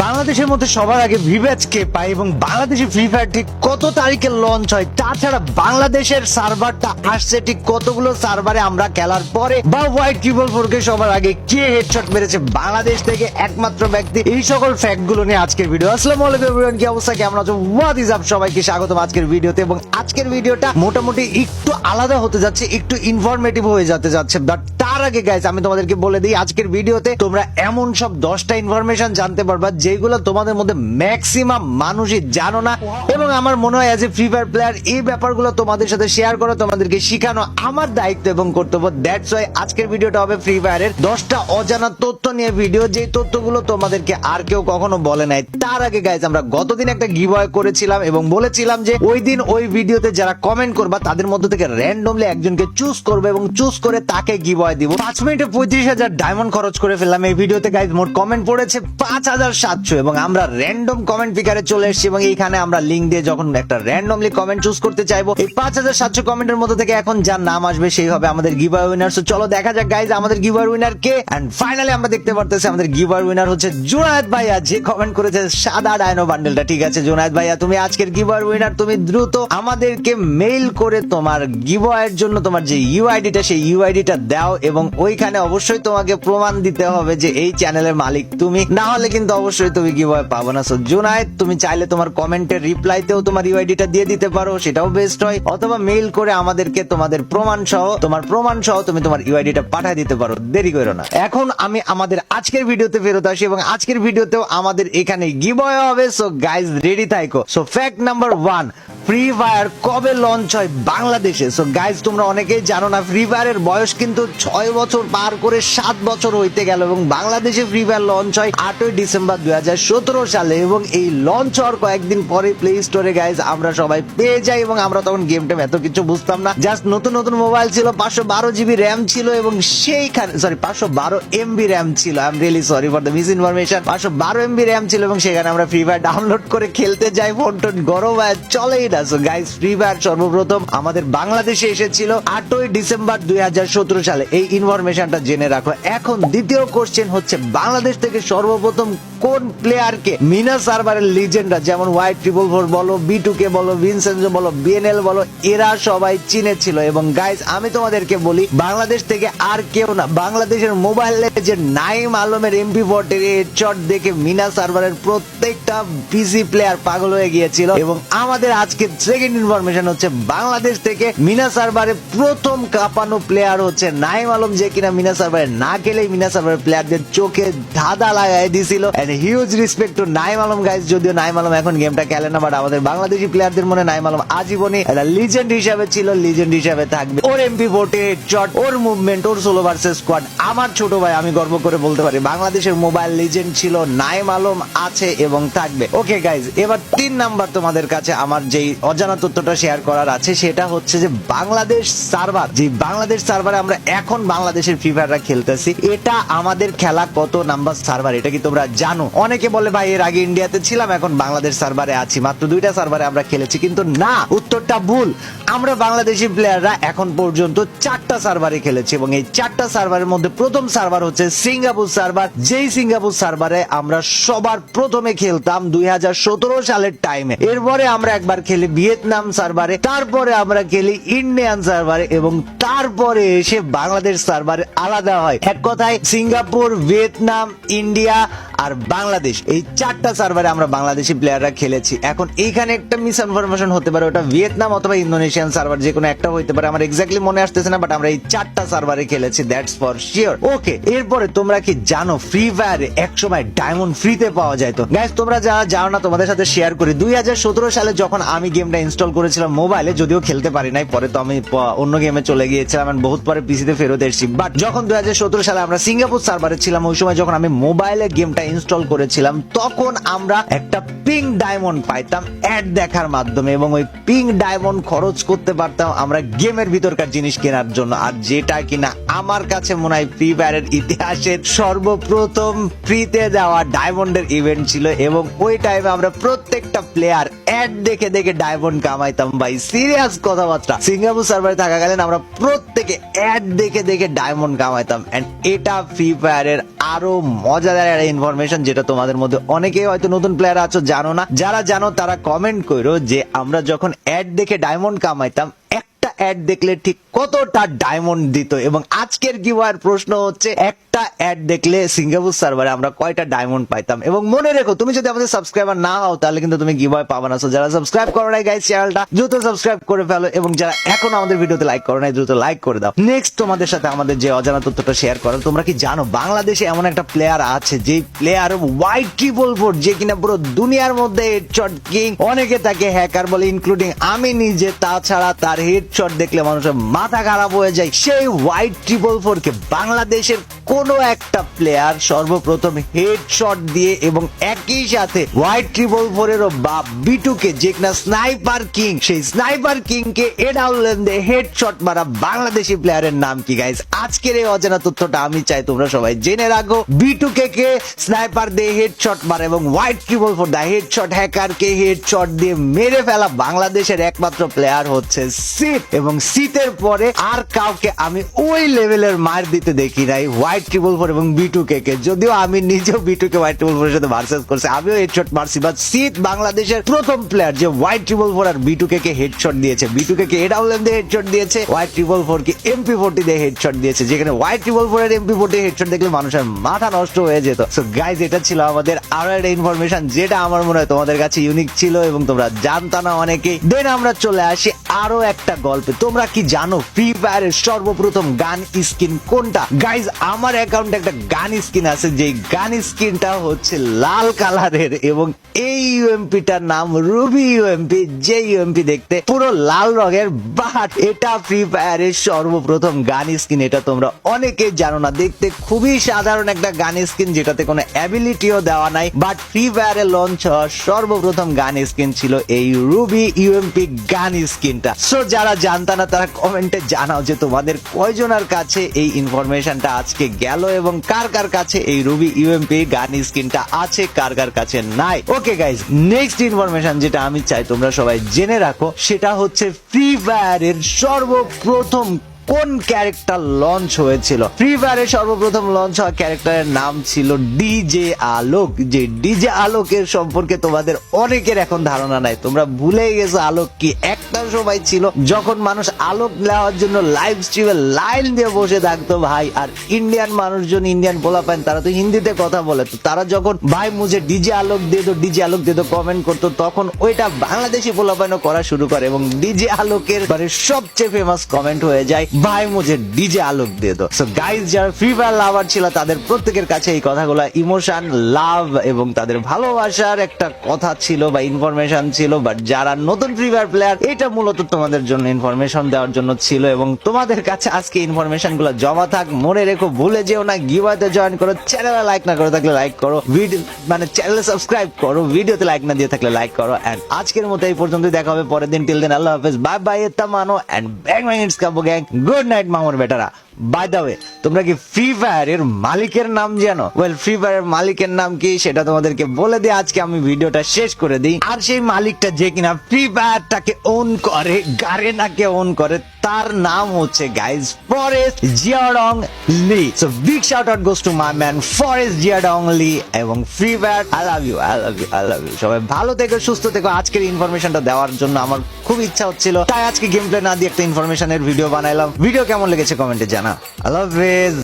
বাংলাদেশের মধ্যে সবার আগে ভিভ্যাজ কে পায় এবং বাংলাদেশে ফ্রি ফায়ার ঠিক কত তারিখে লঞ্চ হয়, তাছাড়া বাংলাদেশের সার্ভারটা আসছে ঠিক কতগুলো সার্ভারে আমরা খেলার পরে, বা হোয়াইট ট্রিপল ফোর কে সবার আগে কে হেডশট মেরেছে বাংলাদেশ থেকে একমাত্র ব্যক্তি, এই সকল ফ্যাক্ট গুলো নিয়ে আজকের ভিডিও। আসসালামু আলাইকুম এভরিওয়ান, কি অবস্থা, কেমন আছো? What is up? সবাইকে স্বাগতম আজকের ভিডিওতে। এবং আজকের ভিডিওটা মোটামুটি একটু আলাদা হতে যাচ্ছে, একটু ইনফরমেটিভ হয়ে যেতে যাচ্ছে। বাট তার আগে গাইস আমি তোমাদেরকে বলে দিই, আজকের ভিডিওতে তোমরা এমন সব 10টা ইনফরমেশন জানতে পারবা যেগুলো তোমাদের মধ্যে ম্যাক্সিমাম মানুষই জানো না, এবং আমার মনে হয় as a free fire player এই ব্যাপারগুলো তোমাদের সাথে শেয়ার করা, তোমাদেরকে শেখানো আমার দায়িত্ব এবং কর্তব্য। দ্যাটস ওয়াই আজকের ভিডিওটা হবে ফ্রি ফায়ারের 10টা অজানা তথ্য নিয়ে ভিডিও, যে তথ্যগুলো তোমাদেরকে আর কেউ কখনো বলে নাই। তার আগে গাইস আমরা গতদিন একটা গিভঅ্যাওয়ে করেছিলাম এবং বলেছিলাম যে ওই দিন ওই ভিডিওতে যারা কমেন্ট করবা তাদের মধ্যে থেকে র্যান্ডমলি একজনকে চুজ করবে এবং চুজ করে তাকে গিভঅ্যাওয়ে দিব। 5 মিনিটে 35,000 ডায়মন্ড খরচ করে ফেললাম এই ভিডিওতে গাইস। মোট কমেন্ট পড়েছে 5,700 এবং আমরা র্যান্ডম কমেন্ট পিকারে চলে এসেছি এবং এইখানে আমরা লিংক দিয়ে যখন একটা র্যান্ডমলি কমেন্ট চুজ করতে চাইবো, এই 5,700 কমেন্টের মধ্যে থেকে এখন যার নাম আসবে সেই হবে আমাদের গিভঅ্যাওয়ে উইনার। সো চলো দেখা যাক গাইস আমাদের গিভঅ্যাওয়ে উইনার কে। এন্ড ফাইনালি আমরা দেখতে পারতেছি আমাদের গিভঅ্যাওয়ে উইনার হচ্ছে জুনায়েদ ভাইয়া, যে কমেন্ট করেছে সাদা ডায়নো বান্ডেলটা। ঠিক আছে জুনায়েদ ভাইয়া, তুমি আজকের গিভঅ্যাওয়ে উইনার। তুমি দ্রুত আমাদেরকে মেইল করে তোমার গিভঅ্যাওয়ের জন্য তোমার যে ইউআইডিটা সেই ইউআইডিটা দাও, এবং ওইখানে অবশ্যই তোমাকে প্রমাণ দিতে হবে যে এই চ্যানেলের মালিক তুমি, না হলে কিন্তু অবশ্যই তুমি গিভঅ্যাওয়ে পাবো না। সো জুনায়েদ তুমি চাইলে তোমার কমেন্টের রিপ্লাইতেও তোমার ইউআইডিটা দিয়ে দিতে পারো, সেটাও বেস্ট হয়, অথবা মেইল করে আমাদেরকে তোমাদের প্রমাণ সহ তুমি তোমার ইউআইডিটা পাঠিয়ে দিতে পারো। দেরি করো না। এখন আমি আমাদের আজকের ভিডিওতে ফেরত আসি এবং আজকের ভিডিওতেও আমাদের এখানে গিভঅ্যাওয়ে হবে। সো গাইজ রেডি থাকো। So fact number 1, free fire কবে লঞ্চ হয় বাংলাদেশে? সো গাইজ তোমরা অনেকেই জানো না, ফ্রি ফায়ারের বয়স কিন্তু 6 বছর পার করে 7 বছর হইতে গেল এবং বাংলাদেশে ফ্রি ফায়ার লঞ্চ হয় 8ই ডিসেম্বর 2017 সালে, এবং এই লঞ্চ হওয়ার কয়েকদিন পরে প্লে স্টোরে গাইজ আমরা সবাই পেয়ে যাই, এবং আমরা তখন গেমটা এত কিছু বুঝতাম না, জাস্ট নতুন নতুন মোবাইল ছিল, 512 জিবি র্যাম ছিল এবং সেইখানে 512 এমবি র্যাম ছিল। I am really sorry for the miss information. 512 MB RAM ছিল এবং সেখানে আমরা ফ্রি ফায়ার ডাউনলোড করে খেলতে যাই, ফোন টোন গরম হয় চলেই না। সো গাইস ফ্রি ফায়ার সর্বপ্রথম আমাদের বাংলাদেশে এসেছিল 8ই ডিসেম্বর 2017 সালে, এই ইনফরমেশনটা জেনে রাখো। এখন দ্বিতীয় কোশ্চেন হচ্ছে, বাংলাদেশ থেকে সর্বপ্রথম কোন প্লেয়ারকে মিনা সার্ভারের লিজেন্ডরা যেমন হোয়াইট ট্রিপল ফোর বলো, B2K বলো, ভিনসেনজো বলো, বিএনএল বলো, এরা সবাই চিনেছিল। এবং গাইজ আমি তোমাদেরকে বলি, বাংলাদেশ থেকে আর কেউ না, বাংলাদেশের মোবাইল যে নাইম আলমের MP40 হেডশট দেখে মিনা সার্ভারের প্রত্যেকটা পিসি প্লেয়ার পাগল হয়ে গিয়েছিল। এবং আমাদের আজকে সেকেন্ড ইনফরমেশন হচ্ছে, বাংলাদেশ থেকে মিনা সার্ভারে প্রথম কাঁপানো প্লেয়ার হচ্ছে নাইম আলম, যে কিনা মিনা সার্ভারে না খেলেই মিনা সার্ভারের প্লেয়ারদের চোখে ধাঁধা লাগাই দিছিল। And huge respect to Naim Alam guys. যদিও নাইম আলম এখন গেমটা খেলে না, বাট আমাদের বাংলাদেশি প্লেয়ারদের মনে নাইম আলম আজীবনই একটা লিজেন্ড হিসাবে ছিল, লিজেন্ড হিসাবে থাকবে। ওর MP40 হেডশট, ওর মুভমেন্ট, ওর সোলো ভার্সেস স্কোয়াড, আমার ছোট ভাই আমি গর্ব করে বলতে পারি বাংলাদেশের মোবাইল লিজেন্ড ছিল, নাইম আলম আছে এবং থাকবে। ওকে গাইজ, এবার 3 নাম্বার তোমাদের কাছে আমার যেই অজানা তথ্যটা শেয়ার করার আছে সেটা হচ্ছে যে বাংলাদেশ সার্ভার, যে বাংলাদেশ সার্ভারে আমরা এখন বাংলাদেশের ফ্রি ফায়াররা খেলতেছি, এটা আমাদের খেলা কত নাম্বার সার্ভার এটা কি তোমরা জানো? অনেকে বলে ভাই এর আগে ইন্ডিয়াতে ছিলাম এখন বাংলাদেশ সার্ভারে আছি, মাত্র 2টা সার্ভারে আমরা খেলেছি, কিন্তু না, উত্তরটা ভুল। আমরা বাংলাদেশি প্লেয়াররা এখন পর্যন্ত 4টা সার্ভারে খেলেছি এবং এই 4টা সার্ভারের মধ্যে প্রথম সার্ভার হচ্ছে সিঙ্গাপুর সার্ভার, যেই সিঙ্গাপুর সার্ভারে আমরা সবার প্রথমে খেলতাম 2017 সালের টাইমে। এরপরে আমরা একবার খেলি ভিয়েতনাম সার্ভারে, তারপরে আমরা খেলি ইন্ডিয়ান সার্ভারে এবং তারপরে এসে বাংলাদেশ সার্ভারে আলাদা হয়। এক কথায় সিঙ্গাপুর, ভিয়েতনাম, ইন্ডিয়া আর বাংলাদেশ, এই 4টা সার্ভারে আমরা বাংলাদেশি প্লেয়াররা খেলেছি। এখন এইখানে একটা মিস ইনফরমেশন হতে পারে, ওটা ভিয়েতনাম অথবা ইন্দোনেশিয়ান সার্ভার, যে কোনো একটা হইতে পারে, আমার এক্স্যাক্টলি মনে আসতেছে না, বাট আমরা এই 4টা সার্ভারে খেলেছি, দ্যাটস ফর শিওর। ওকে, এরপরে তোমরা কি জানো ফ্রি ফায়ারে একসময় ডায়মন্ড ফ্রিতে পাওয়া যায়? তো গাইস তোমরা যারা জানো না তোমাদের সাথে শেয়ার করি, 2017 সালে যখন আমি গেমটা ইনস্টল করেছিলাম মোবাইলে, যদিও খেলতে পারি নাই, পরে তো আমি অন্য গেমে চলে গিয়েছিলাম, বহুত পরে পিসিতে ফেরত এসেছি। বাট যখন 2017 সালে আমরা সিঙ্গাপুর সার্ভারে ছিলাম, ওই সময় যখন আমি মোবাইলে গেমটা ইনস্টল করেছিলাম, তখন আমরা একটা পিঙ্ক ডায়মন্ড পাইতাম অ্যাড দেখার মাধ্যমে, এবং ওই পিঙ্ক ডায়মন্ড খরচ করতে পারতাম আমরা গেমের ভিতরকার জিনিস কেনার জন্য। আর যেটা কিনা আমার কাছে মনে হয় ফ্রি ফায়ারের ইতিহাসের সর্বপ্রথম ফ্রিতে দেওয়া ডায়মন্ডের ইভেন্ট ছিল, এবং ওই টাইমে আমরা প্রত্যেকটা প্লেয়ার অ্যাড দেখে দেখে ডায়মন্ড কামাইতাম ভাই, সিরিয়াস কথাবার্তা। সিঙ্গাপুর সার্ভারে থাকাকালীন আমরা প্রত্যেকে অ্যাড দেখে দেখে ডায়মন্ড কামাইতাম। এন্ড এটা ফ্রি ফায়ারের আরো মজাদার একটা ইনফরমেশন, যেটা তোমাদের মধ্যে অনেকেই হয়তো নতুন প্লেয়ার আছো জানো না। যারা জানো তারা কমেন্ট করো যে আমরা যখন অ্যাড দেখে ডায়মন্ড কামাইতাম, একটা অ্যাড দেখলে ঠিক কতটা ডায়মন্ড দিত। এবং আজকের গিভওয়ের প্রশ্ন হচ্ছে একটা অ্যাড দেখলে সিঙ্গাপুর সার্ভারে আমরা কয়টা ডায়মন্ড পাইতাম। এবং মনে রেখো, তুমি যদি আমাদের সাবস্ক্রাইবার না হও তাহলে কিন্তু তুমি গিভওয়ে পাবা না। সো যারা সাবস্ক্রাইব করো নাই গাইস, চ্যানেলটা দ্রুত সাবস্ক্রাইব করে ফেলো, এবং যারা এখন আমাদের ভিডিওতে লাইক করো নাই দ্রুত লাইক করে দাও। নেক্সট তোমাদের সাথে আমাদের যে অজানা তথ্যটা শেয়ার করো, তোমরা কি জানো বাংলাদেশে এমন একটা প্লেয়ার আছে যে প্লেয়ার হোয়াইট ট্রিপল ফোর, যে কিনা পুরো দুনিয়ার মধ্যে হেডশট কিং। অনেকে তাকে হ্যাকার বলে, ইনক্লুডিং আমি নিজে। তাছাড়া তার হেডশট দেখলে মানুষের মাথা খারাপ হয়ে যায়। সেই হোয়াইট ট্রিপল ফোর কে বাংলাদেশের কোন একটা প্লেয়ার সর্বপ্রথম হেডশট দিয়ে, এবং একই সাথে হোয়াইট ট্রিপল ফোর এরও বাপ বিটুকে, যে কিনা স্নাইপার কিং, সেই স্নাইপার কিং কে এডাউলেন দিয়ে হেডশট মারা বাংলাদেশি প্লেয়ারের নাম কি গাইস? আজকের এই অজানা তথ্যটা আমি চাই তোমরা সবাই জেনে রাখো। বিটুকে কে স্নাইপার দিয়ে হেডশট মারা এবং হোয়াইট ট্রিপল ফোর দা হেডশট হ্যাকার কে হেডশট দিয়ে মেরে ফেলা বাংলাদেশের একমাত্র প্লেয়ার হচ্ছে সিট। এবং সিটের পরে আর কাউকে আমি ওই লেভেলের মার দিতে দেখি নাই হোয়াইট ট্রিপল ফোর এবং বিটুকে কে। যদিও আমি নিজেও বিটুকে হোয়াইট ট্রিপল ফোরের সাথে ভার্সেস করছি, আমিও হেডশট মারছি, বাট সিট বাংলাদেশের প্রথম প্লেয়ার যে হোয়াইট ট্রিপল ফোর আর বিটুকে কে হেডশট দিয়েছে। বিটুকে কে এডাউলেন দিয়ে হেডশট দিয়েছে, হোয়াইট ট্রিপল ফোর কে MP40 দিয়ে হেডশট দিয়েছে, যেখানে হোয়াইট ট্রিপল ফোর এর MP40 হেডশট দেখলে মানুষের মাথা নষ্ট হয়ে যেত। সো গাইজ, এটা ছিল আমাদের আরো একটা ইনফরমেশন, যেটা আমার মনে হয় তোমাদের কাছে ইউনিক ছিল এবং তোমরা জানতা না অনেকেই। দেন আমরা চলে আসি আরো একটা গল্পে। তোমরা কি জানো ফ্রি ফায়ারের সর্বপ্রথম গান স্কিন কোনটা? গাইজ, আমার অ্যাকাউন্টে একটা গান স্কিন আছে, যে গান স্কিনটা হচ্ছে লাল কালারের, এবং এই ইউএমপিটার নাম রুবি ইউএমপি। যে ইউএমপি দেখতে পুরো লাল রঙের, বাট এটা ফ্রি ফায়ারের সর্বপ্রথম গান স্কিন। এটা তোমরা অনেকেই জানো না। দেখতে খুবই সাধারণ একটা গান স্কিন, যেটাতে কোনো অ্যাবিলিটিও দেওয়া নাই, বাট ফ্রি ফায়ারে লঞ্চ হওয়া সর্বপ্রথম গান স্কিন ছিল এই রুবি ইউএমপি গান স্কিনটা। সো যারা জানতা না তারা কমেন্টে জানাও যে তোমাদের কয়জনের কাছে এই ইনফরমেশনটা আজকে গেল, এবং কার কার কাছে এই রুবি ইউএমপি গান স্কিনটা আছে, কার কার কাছে নাই। ওকে গাইজ, নেক্সট ইনফরমেশন যেটা আমি চাই তোমরা সবাই জেনে রাখো, সেটা হচ্ছে ফ্রি ফায়ারের সর্বপ্রথম কোন ক্যারেক্টার লঞ্চ হয়েছিল। ফ্রি ফায়ারের সর্বপ্রথম লঞ্চ হওয়া ক্যারেক্টারের নাম ছিল ডিজে আলোক। যে ডিজে আলোকের সম্পর্কে তোমাদের অনেকের এখন ধারণা নাই, তোমরা ভুলে গেছো আলোক কি। একটা সময় ছিল যখন মানুষ আলোক নেওয়ার জন্য লাইভ স্ট্রিমে লাইন দিয়ে বসে থাকতো ভাই। আর ইন্ডিয়ান মানুষজন, ইন্ডিয়ান পোলাপাইন, তারা তো হিন্দিতে কথা বলে, তো তারা যখন ভাই মুঝে ডিজে আলোক দিয়ে দো, ডিজে আলোক দিয়ে দো কমেন্ট করতো, তখন ওইটা বাংলাদেশি পোলাপাইনও করা শুরু করে, এবং ডিজে আলোকের মানে সবচেয়ে ফেমাস কমেন্ট হয়ে যায় ভাই মুঝে ডিজে আলোক দিয়ে দো। সো গাইজ, যারা ফ্রি ফায়ার লাভার ছিল তাদের প্রত্যেকের কাছে এই কথাগুলো ইমোশন, লাভ এবং তাদের ভালোবাসার একটা কথা ছিল বা ইনফরমেশন ছিল। বাট যারা নতুন ফ্রি ফায়ার প্লেয়ার, এটা মূলত তোমাদের জন্য ইনফরমেশন দেওয়ার জন্য ছিল, এবং তোমাদের কাছে আজকে ইনফরমেশন গুলো জমা থাক। মনে রেখো, ভুলে যেও না গিভওয়েতে জয়েন করো। চ্যানেলে লাইক না করে থাকলে লাইক করো, ভিডিও মানে চ্যানেলে সাবস্ক্রাইব করো, ভিডিওতে লাইক না দিয়ে থাকলে লাইক করো। এন্ড আজকের মতো এই পর্যন্তই, দেখা হবে পরের দিন। টিল দেন, আল্লাহ হাফেজ, বাই বাই, তামানো এন্ড ব্যাং ব্যাং, ইটস কাবু গ্যাং, গুড নাইট মামুর বেটারা। বাই দ্য ওয়ে, তোমরা কি ফ্রি ফায়ারের মালিকের নাম জানো? ওয়েল, ফ্রি ফায়ারের মালিকের নাম কি সেটা তোমাদেরকে বলে দিয়ে আজকে আমি ভিডিওটা শেষ করে দিই। আর সেই মালিকটা যে কিনা ফ্রি ফায়ারটাকে ওন করে, গারেনাকে ওন করে, তার নাম হচ্ছে guys Forest Jiadong Li. So big shout out goes to my man Forest Jiadong Li এবং Free Fire. I love you, I love you, I love you. সবাই ভালো থেকো, সুস্থ থেকো। আজকের ইনফরমেশনটা দেওয়ার জন্য আমার খুব ইচ্ছা হচ্ছিল, তাই আজকে গেম প্লে না দিয়ে একটা ইনফরমেশনের ভিডিও বানাইলাম। ভিডিও কেমন লেগেছে কমেন্টে জানা। আল্লাহ হাফেজ।